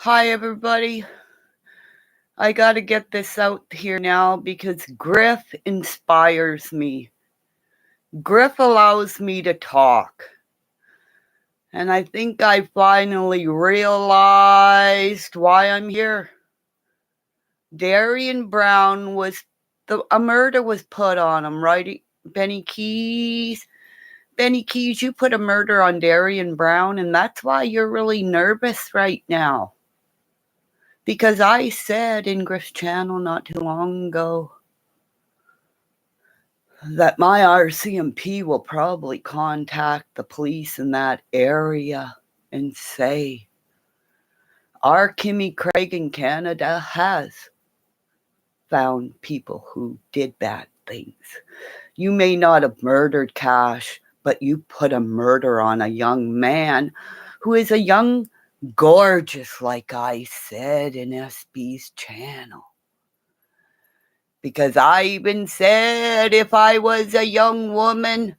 Hi, everybody. I got to get this out here now because Griff inspires me. Griff allows me to talk. And I think I finally realized why I'm here. Darian Brown a murder was put on him, right? Benny Keys. Benny Keys, you put a murder on Darian Brown, and that's why you're really nervous right now. Because I said in Griff's channel not too long ago that my RCMP will probably contact the police in that area and say, our Kimmy Craig in Canada has found people who did bad things. You may not have murdered Cash, but you put a murder on a young man who is a young, gorgeous, like I said in SB's channel. Because I even said if I was a young woman,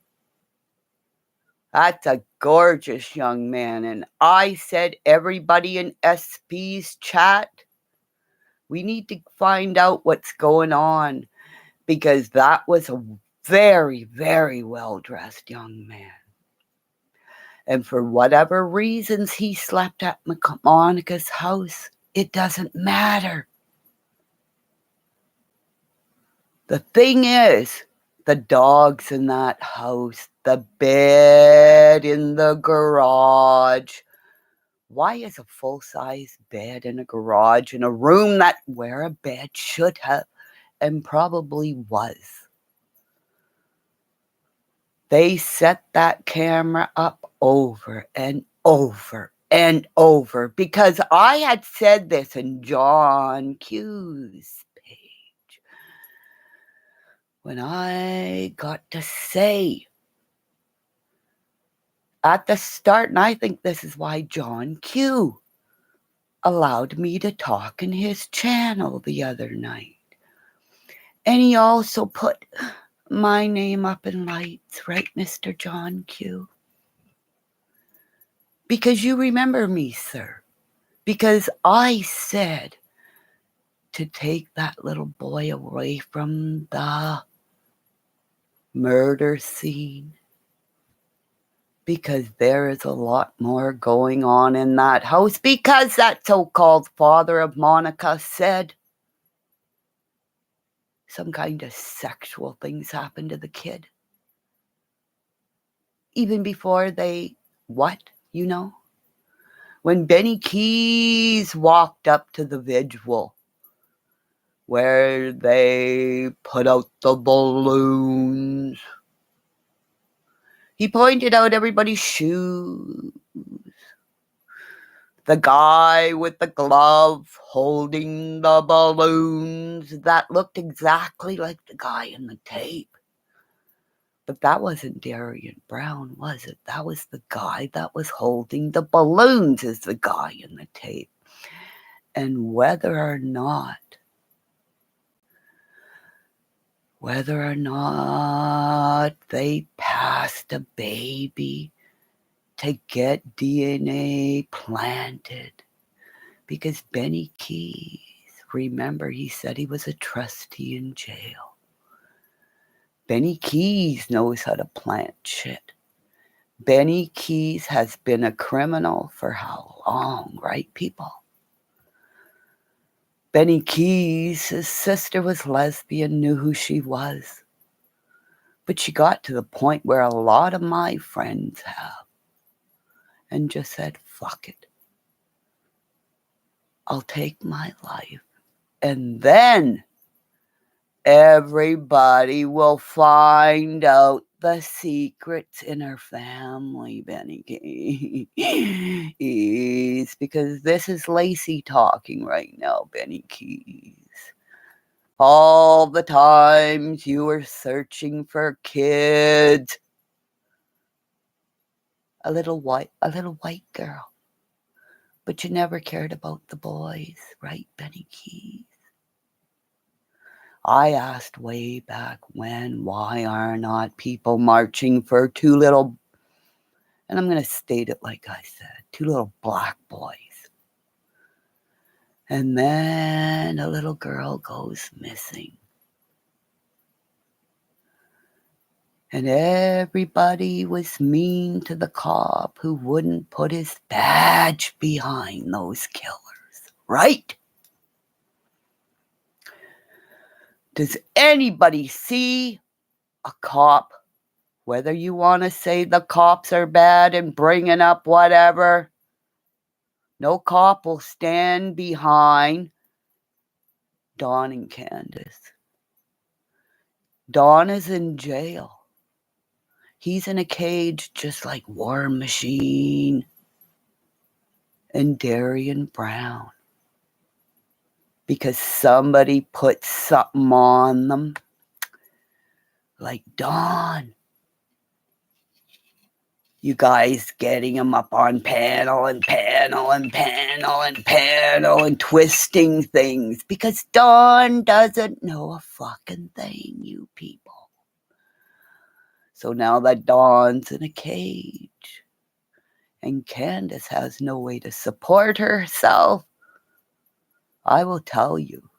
that's a gorgeous young man. And I said, everybody in SB's chat, we need to find out what's going on. Because that was a very, very well-dressed young man. And for whatever reasons he slept at Monica's house, it doesn't matter. The thing is, the dogs in that house, the bed in the garage. Why is a full-size bed in a garage in a room where a bed should have and probably was? They set that camera up over and over and over because I had said this in John Q's page. When I got to say at the start, and I think this is why John Q allowed me to talk in his channel the other night. And he also put my name up in lights, right, Mr. John Q? Because you remember me, sir. Because I said to take that little boy away from the murder scene. Because there is a lot more going on in that house. Because that so-called father of Monica said some kind of sexual things happened to the kid. Even before when Benny Keys walked up to the vigil where they put out the balloons, he pointed out everybody's shoes. The guy with the glove holding the balloons, that looked exactly like the guy in the tape. But that wasn't Darian Brown, was it? That was the guy that was holding the balloons is the guy in the tape. And whether or not they passed a baby to get DNA planted, because Benny Keys, remember, he said he was a trustee in jail. Benny Keys knows how to plant shit. Benny Keys has been a criminal for how long, right, people? Benny Keys, his sister was lesbian, knew who she was. But she got to the point where a lot of my friends have and just said, fuck it. I'll take my life. And then everybody will find out the secrets in her family, Benny Keys. Because this is Lacey talking right now, Benny Keys. All the times you were searching for kids. A little white girl. But you never cared about the boys, right, Benny Keys? I asked way back when, why are not people marching for two little, and I'm going to state it like I said, two little black boys. And then a little girl goes missing. And everybody was mean to the cop who wouldn't put his badge behind those killers, right? Does anybody see a cop, whether you want to say the cops are bad and bringing up whatever, no cop will stand behind Don and Candace. Don is in jail. He's in a cage just like War Machine and Darian Brown. Because somebody put something on them. Like Don. You guys getting him up on panel and twisting things. Because Don doesn't know a fucking thing, you people. So now that Dawn's in a cage and Candace has no way to support herself, I will tell you,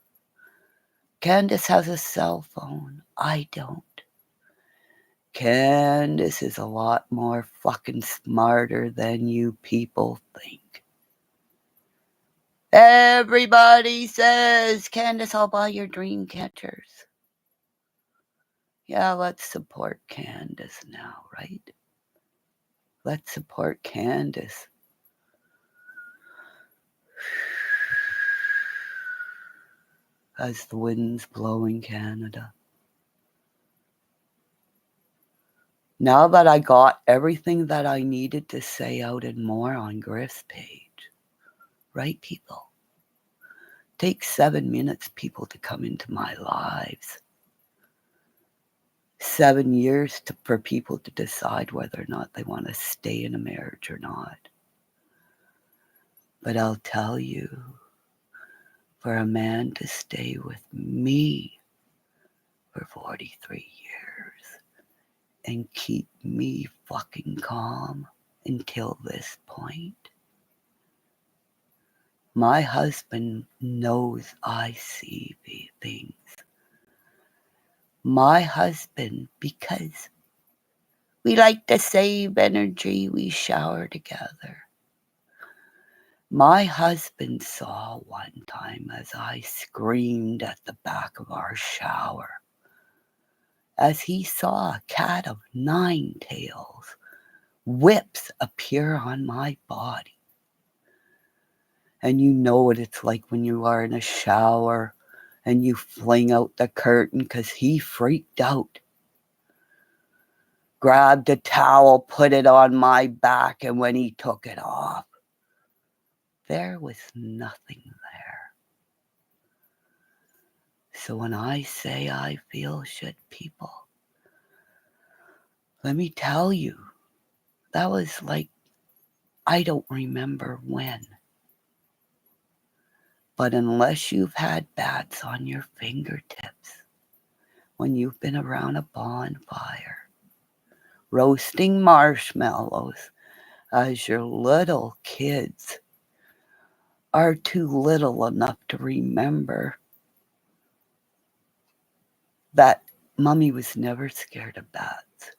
Candace has a cell phone. I don't. Candace is a lot more fucking smarter than you people think. Everybody says, Candace, I'll buy your dream catchers. Yeah, let's support Candace now, right? Let's support Candace. As the winds blow in Canada. Now that I got everything that I needed to say out and more on Griff's page, right, people? Take 7 minutes, people, to come into my lives. 7 years for people to decide whether or not they want to stay in a marriage or not. But I'll tell you, for a man to stay with me for 43 years and keep me fucking calm until this point, my husband knows I see things. My husband, because we like to save energy, we shower together. My husband saw one time as I screamed at the back of our shower, as he saw a cat of 9 tails, whips appear on my body. And you know what it's like when you are in a shower and you fling out the curtain, because he freaked out. Grabbed a towel, put it on my back, and when he took it off, there was nothing there. So when I say I feel shit, people, let me tell you, that was like, I don't remember when. But unless you've had bats on your fingertips, when you've been around a bonfire, roasting marshmallows as your little kids are too little enough to remember that Mommy was never scared of bats,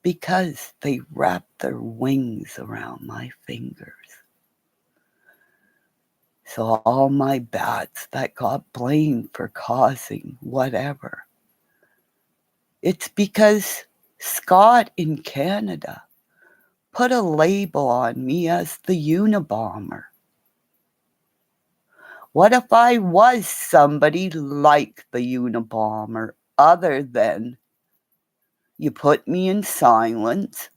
because they wrapped their wings around my fingers. So all my bats that got blamed for causing whatever, it's because Scott in Canada put a label on me as the Unabomber. What if I was somebody like the Unabomber, other than you put me in silence,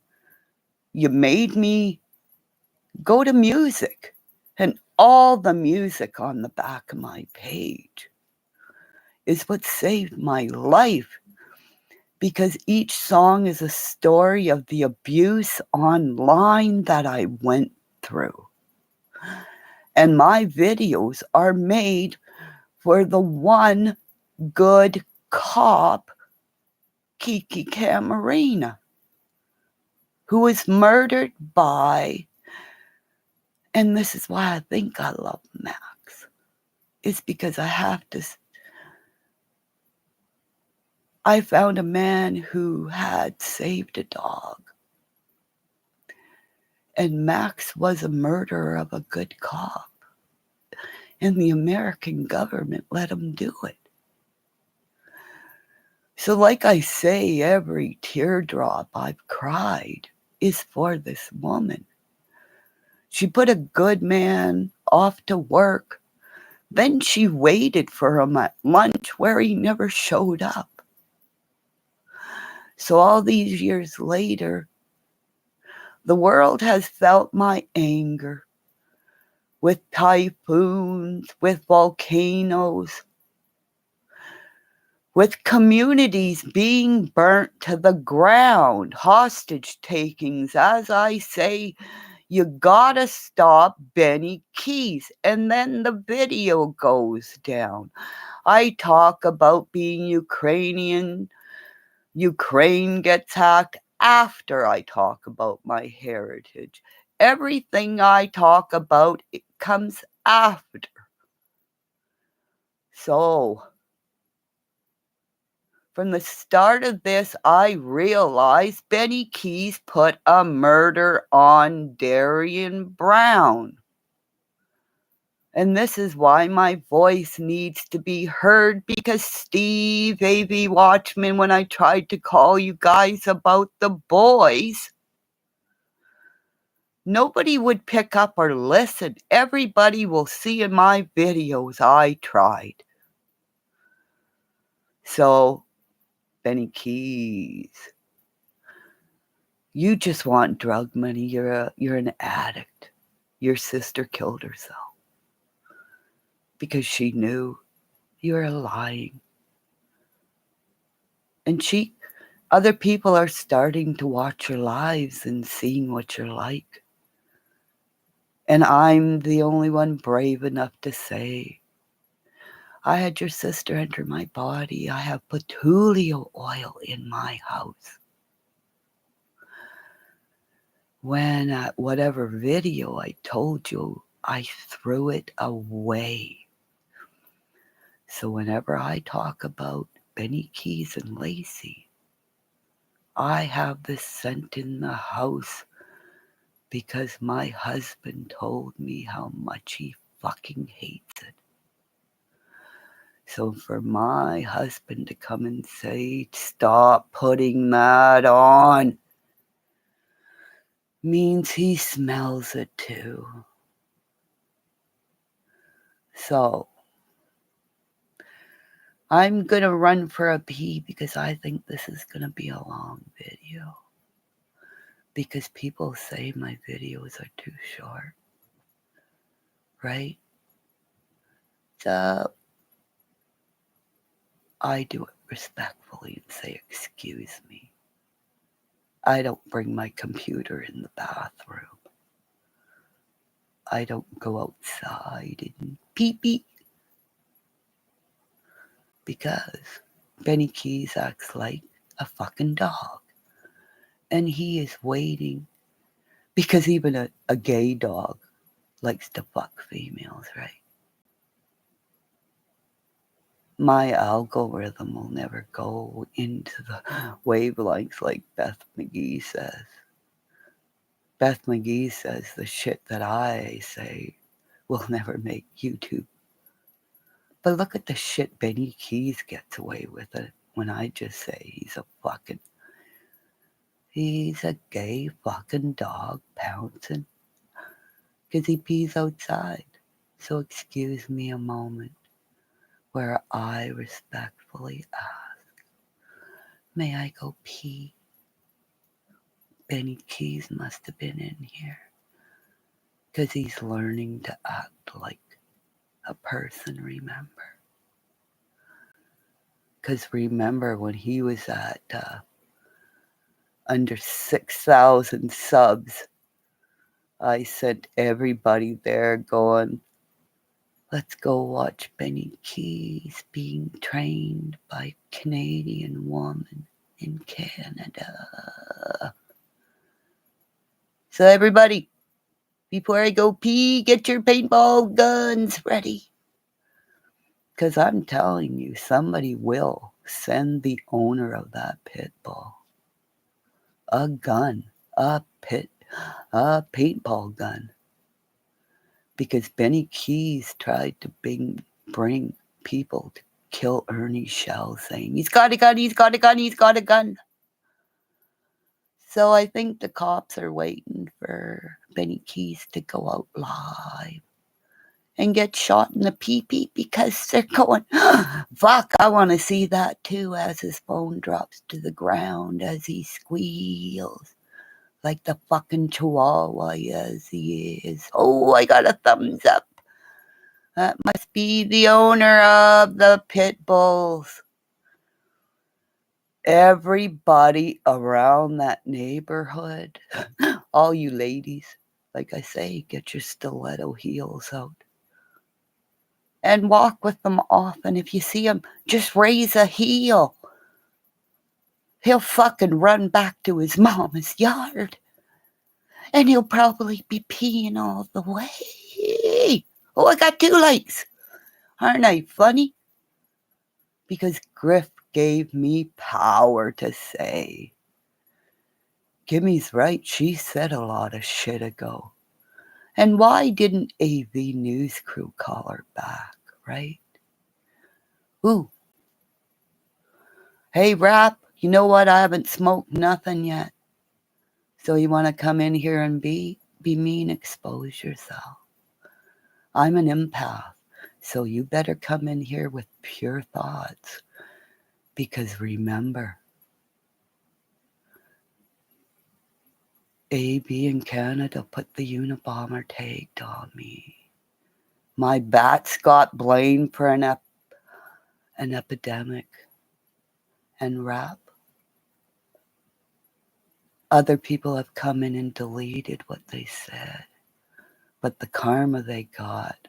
you made me go to music, and all the music on the back of my page is what saved my life, because each song is a story of the abuse online that I went through. And my videos are made for the one good cop, Kiki Camarena, who was murdered by, and this is why I think I love Mac, is because I found a man who had saved a dog. And Max was a murderer of a good cop. And the American government let him do it. So like I say, every teardrop I've cried is for this woman. She put a good man off to work. Then she waited for him at lunch where he never showed up. So all these years later, the world has felt my anger with typhoons, with volcanoes, with communities being burnt to the ground, hostage takings. As I say, you gotta stop Benny Keys. And then the video goes down. I talk about being Ukrainian. Ukraine gets hacked after I talk about my heritage. Everything I talk about, it comes after. So, from the start of this, I realized Benny Keys put a murder on Darian Brown. And this is why my voice needs to be heard, because Steve, AV Watchman, when I tried to call you guys about the boys, nobody would pick up or listen. Everybody will see in my videos I tried. So, Benny Keys, you just want drug money. You're an addict. Your sister killed herself because she knew you were lying. And other people are starting to watch your lives and seeing what you're like. And I'm the only one brave enough to say, I had your sister enter my body. I have patchouli oil in my house. When at whatever video I told you, I threw it away. So whenever I talk about Benny Keys and Lacey, I have this scent in the house because my husband told me how much he fucking hates it. So for my husband to come and say, stop putting that on, means he smells it too. So I'm going to run for a pee because I think this is going to be a long video. Because people say my videos are too short. Right? So I do it respectfully and say, excuse me. I don't bring my computer in the bathroom. I don't go outside and pee. Because Benny Keys acts like a fucking dog. And he is waiting. Because even a gay dog likes to fuck females, right? My algorithm will never go into the wavelengths like Beth McGee says. Beth McGee says the shit that I say will never make YouTube. But look at the shit Benny Keys gets away with it when I just say he's a gay fucking dog pouncing because he pees outside. So excuse me a moment where I respectfully ask, may I go pee? Benny Keys must have been in here because he's learning to act like a person, remember? Because remember when he was at under 6,000 subs, I sent everybody there going, let's go watch Benny Keys being trained by a Canadian woman in Canada. So everybody, before I go pee, get your paintball guns ready. Because I'm telling you, somebody will send the owner of that pit bull a gun, a paintball gun. Because Benny Keys tried to bring people to kill Ernie Shell, saying, he's got a gun, he's got a gun, he's got a gun. So I think the cops are waiting for Benny Keys to go out live and get shot in the pee-pee because they're going, fuck, I want to see that too, as his phone drops to the ground, as he squeals like the fucking chihuahua as he is. Oh, I got a thumbs up. That must be the owner of the pit bulls. Everybody around that neighborhood, all you ladies, like I say, get your stiletto heels out and walk with them off. And if you see him, just raise a heel. He'll fucking run back to his mama's yard. And he'll probably be peeing all the way. Oh, I got 2 likes. Aren't I funny? Because Griff gave me power to say. Kimmy's right, she said a lot of shit ago. And why didn't AV News Crew call her back, right? Ooh. Hey, Rap, you know what? I haven't smoked nothing yet. So you want to come in here and be mean, expose yourself. I'm an empath, so you better come in here with pure thoughts. Because remember, AB in Canada put the Unabomber tag on me. My bats got blamed for an epidemic. And Rap, other people have come in and deleted what they said. But the karma they got.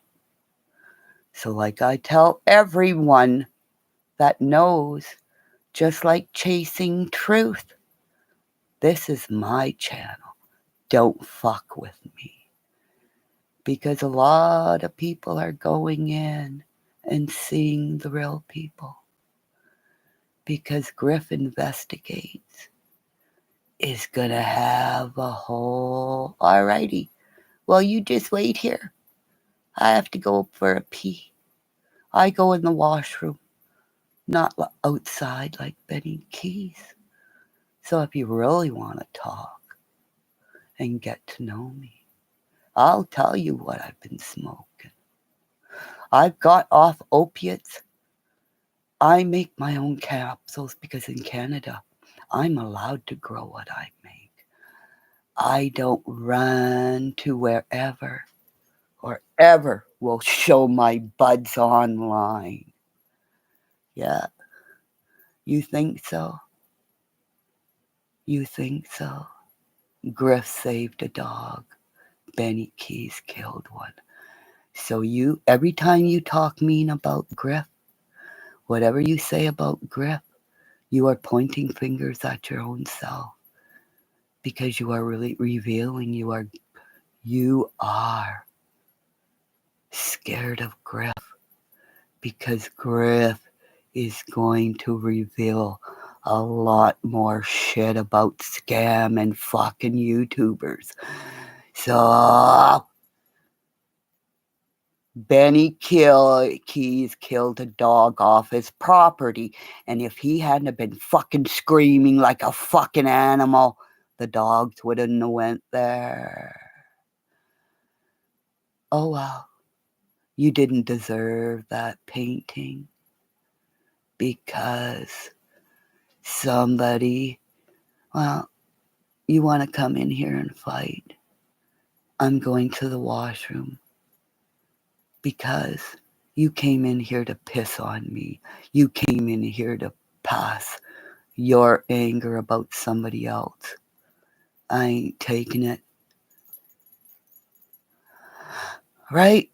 So like I tell everyone that knows, just like chasing truth, this is my channel. Don't fuck with me. Because a lot of people are going in and seeing the real people. Because Griff Investigates is going to have a whole... Alrighty, well, you just wait here. I have to go for a pee. I go in the washroom, not outside like Benny Keys. So if you really want to talk and get to know me, I'll tell you what I've been smoking. I've got off opiates. I make my own capsules because in Canada, I'm allowed to grow what I make. I don't run to wherever or ever will show my buds online. Yeah. You think so? You think so? Griff saved a dog. Benny Keys killed one. So you, every time you talk mean about Griff, whatever you say about Griff, you are pointing fingers at your own self. Because you are really revealing you are scared of Griff. Because Griff is going to reveal a lot more shit about scam and fucking YouTubers. So Benny Keys killed a dog off his property, and if he hadn't been fucking screaming like a fucking animal, the dogs wouldn't have went there. Oh well, you didn't deserve that painting because somebody, well, you want to come in here and fight. I'm going to the washroom because you came in here to piss on me. You came in here to pass your anger about somebody else. I ain't taking it. Right?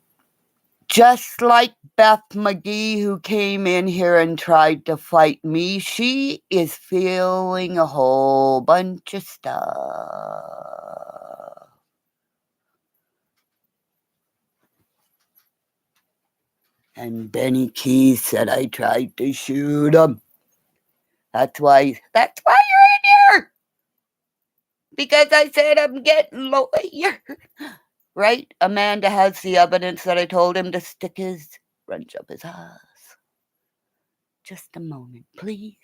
Just like Beth McGee, who came in here and tried to fight me, she is feeling a whole bunch of stuff. And Benny Keys said I tried to shoot him. That's why you're in here. Because I said I'm getting lawyer. Right? Amanda has the evidence that I told him to stick his wrench up his ass. Just a moment, please.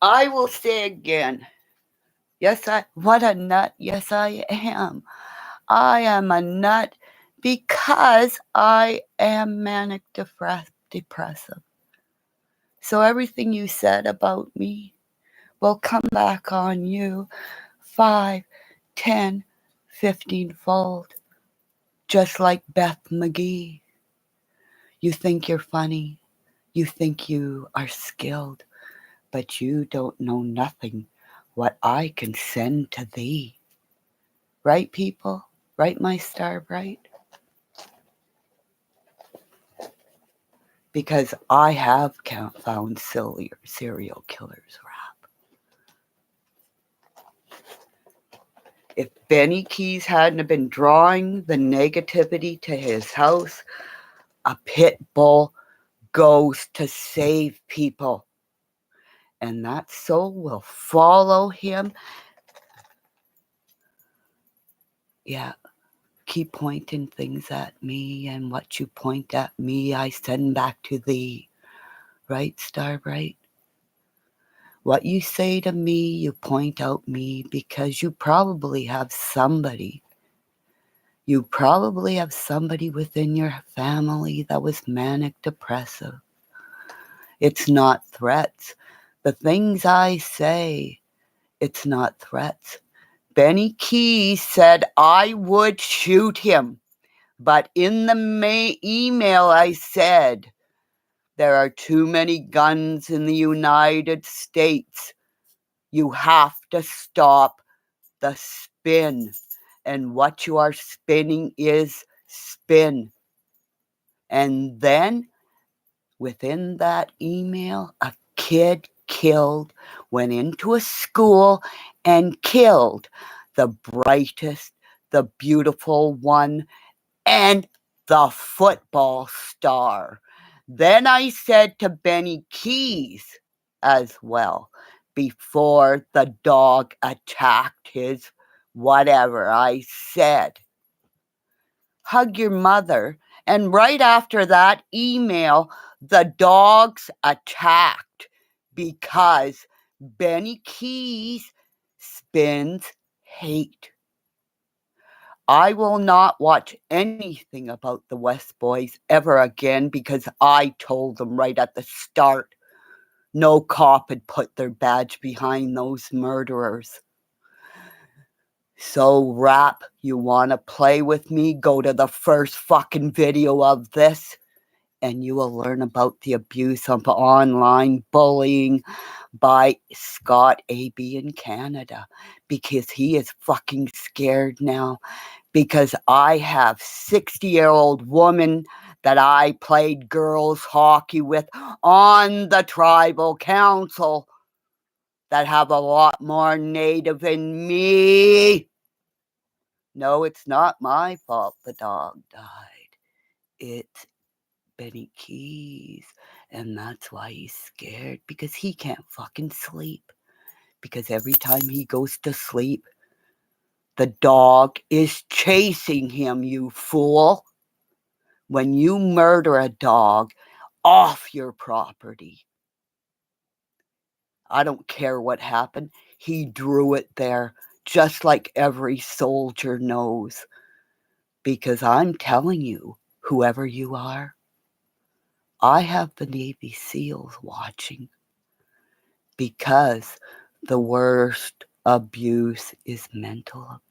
I will say again, what a nut. Yes, I am. I am a nut because I am manic depressive. So everything you said about me will come back on you 5, 10, 15-fold. Just like Beth McGee. You think you're funny. You think you are skilled. But you don't know nothing what I can send to thee. Right, people? Right, my star bright? Because I have found serial killers, Rap. If Benny Keys hadn't been drawing the negativity to his house, a pit bull goes to save people. And that soul will follow him. Yeah, keep pointing things at me, and what you point at me, I send back to thee. Right, Starbright? What you say to me, you point out me, because you probably have somebody. You probably have somebody within your family that was manic depressive. It's not threats. The things I say, it's not threats. Benny Keys said I would shoot him. But in the email I said, there are too many guns in the United States. You have to stop the spin. And what you are spinning is spin. And then within that email, a kid went into a school and killed the brightest, the beautiful one, and the football star. Then I said to Benny Keys as well, before the dog attacked his whatever, I said, hug your mother. And right after that email, the dogs attacked because Benny Keys spins hate. I will not watch anything about the West Boys ever again because I told them right at the start no cop had put their badge behind those murderers. So, Rap, you want to play with me? Go to the first fucking video of this and you will learn about the abuse of online bullying by Scott AB in Canada, because he is fucking scared now, because I have 60-year-old woman that I played girls hockey with on the tribal council that have a lot more native in me. No, it's not my fault the dog died. It's Benny Keys. And that's why he's scared, because he can't fucking sleep. because every time he goes to sleep, the dog is chasing him, you fool. When you murder a dog off your property, I don't care what happened. He drew it there, just like every soldier knows. Because I'm telling you, whoever you are, I have the Navy SEALs watching. Because the worst abuse is mental abuse.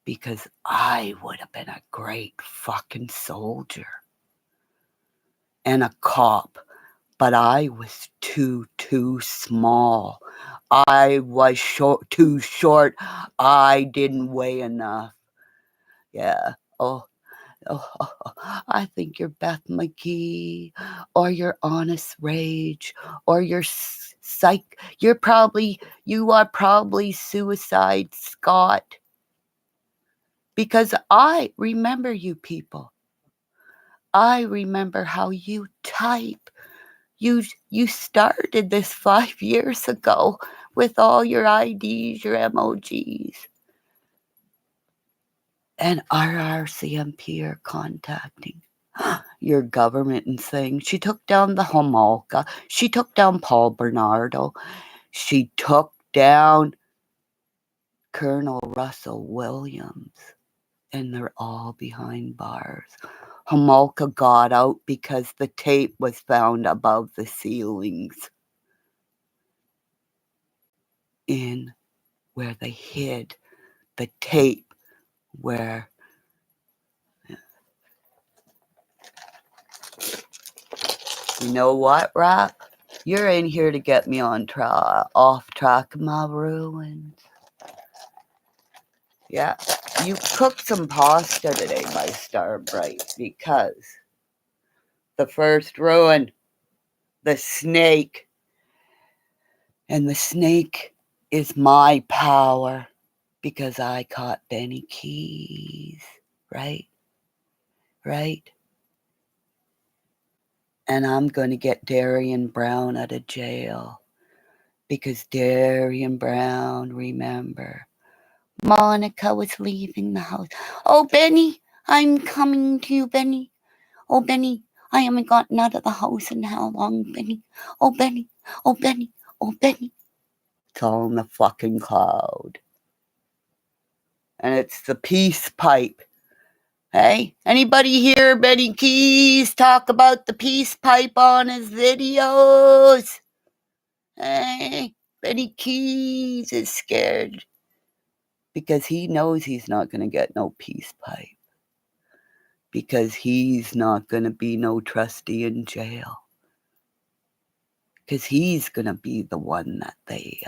Because I would have been a great fucking soldier and a cop, but I was too small. I was too short. I didn't weigh enough. Yeah. Oh, I think you're Beth McGee, or you're Honest Rage, or you're Psych. You are probably Suicide Scott. Because I remember you people. I remember how you type. You started this 5 years ago with all your IDs, your emojis. And RRCMP are contacting your government and saying she took down the Homolka, she took down Paul Bernardo, she took down Colonel Russell Williams, and they're all behind bars. Homolka got out because the tape was found above the ceilings in where they hid the tape where you know what, Rap? You're in here to get me on off track of my ruins. Yeah, you cooked some pasta today by Starbright because the first ruin, the snake, and the snake is my power because I caught Benny Keys, right? Right? And I'm going to get Darian Brown out of jail because Darian Brown, remember, Monica was leaving the house. Oh, Benny, I'm coming to you, Benny. Oh, Benny, I haven't gotten out of the house in how long, Benny? Oh, Benny, oh, Benny, oh, Benny. It's all in the fucking cloud. And it's the peace pipe. Hey, anybody hear Benny Keys talk about the peace pipe on his videos? Hey, Benny Keys is scared because he knows he's not going to get no peace pipe. Because he's not going to be no trustee in jail. Because he's going to be the one that they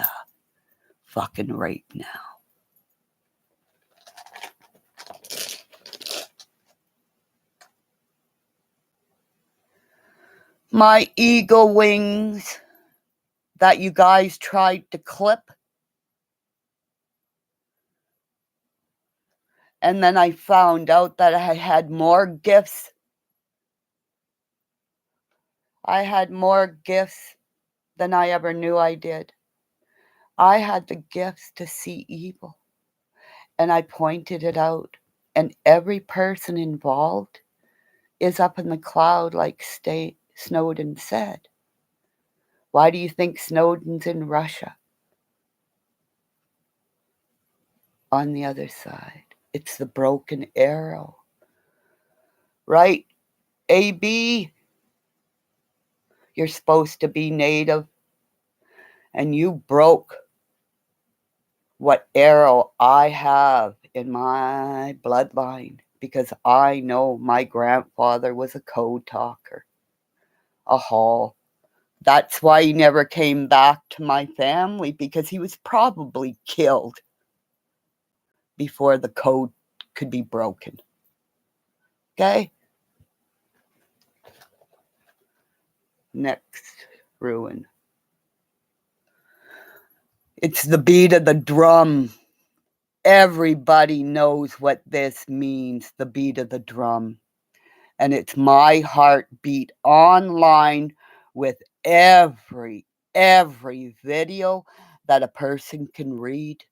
fucking rape now. My eagle wings that you guys tried to clip. And then I found out that I had more gifts. I had more gifts than I ever knew I did. I had the gifts to see evil. And I pointed it out. And every person involved is up in the cloud like Snowden said. Why do you think Snowden's in Russia? On the other side, it's the broken arrow. Right? AB, you're supposed to be native, and you broke what arrow I have in my bloodline because I know my grandfather was a code talker, a hall. That's why he never came back to my family, because he was probably killed before the code could be broken. Okay? Next ruin. It's the beat of the drum. Everybody knows what this means, the beat of the drum. And it's my heartbeat online with every every video that a person can read,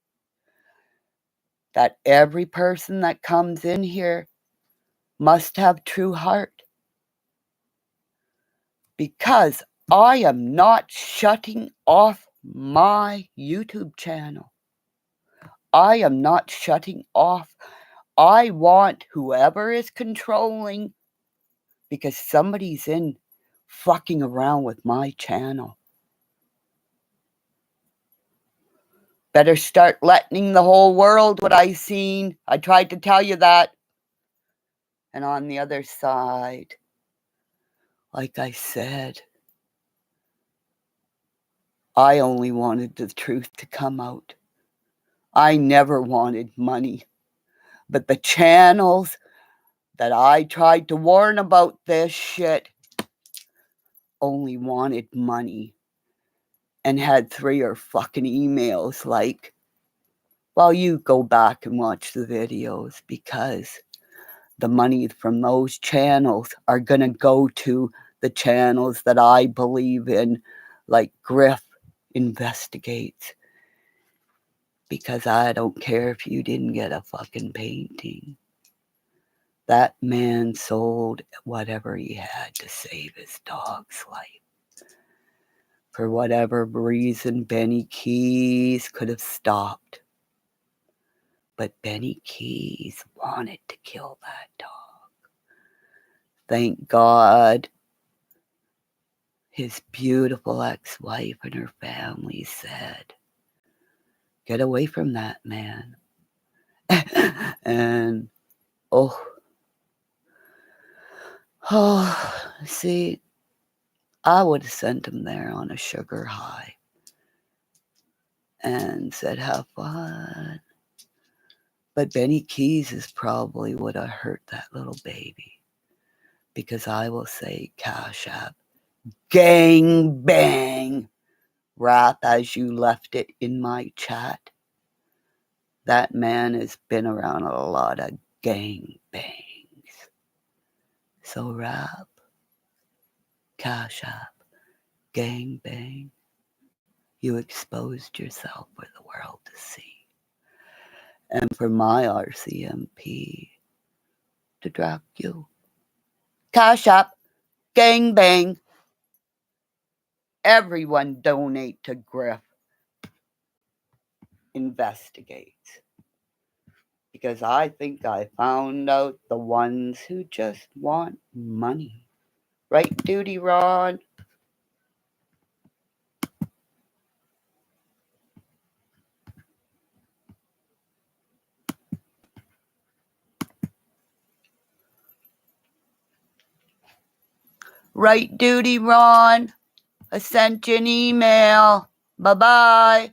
that every person that comes in here must have true heart. Because I am not shutting off my YouTube channel. I am not shutting off. I want whoever is controlling, because somebody's in fucking around with my channel. Better start letting the whole world what I seen. I tried to tell you that. And on the other side, like I said, I only wanted the truth to come out. I never wanted money. But the channels that I tried to warn about this shit only wanted money and had 3 or fucking emails like, well, you go back and watch the videos, because the money from those channels are going to go to the channels that I believe in, like Griff Investigates. Because I don't care if you didn't get a fucking painting. That man sold whatever he had to save his dog's life. For whatever reason, Benny Keys could have stopped. But Benny Keys wanted to kill that dog. Thank God his beautiful ex-wife and her family said, get away from that man. And, see, I would have sent him there on a sugar high and said, have fun. But Benny Keys is probably would have hurt that little baby. Because I will say, Cash App, gang bang, rap as you left it in my chat. That man has been around a lot of gang bangs. So rap, Cash App, gang bang, you exposed yourself for the world to see. And for my RCMP to drop you. Cash App, gang bang. Everyone donate to Griff Investigates. Because I think I found out the ones who just want money. Right, Duty Ron? Right, Duty Ron? I sent you an email. Bye-bye.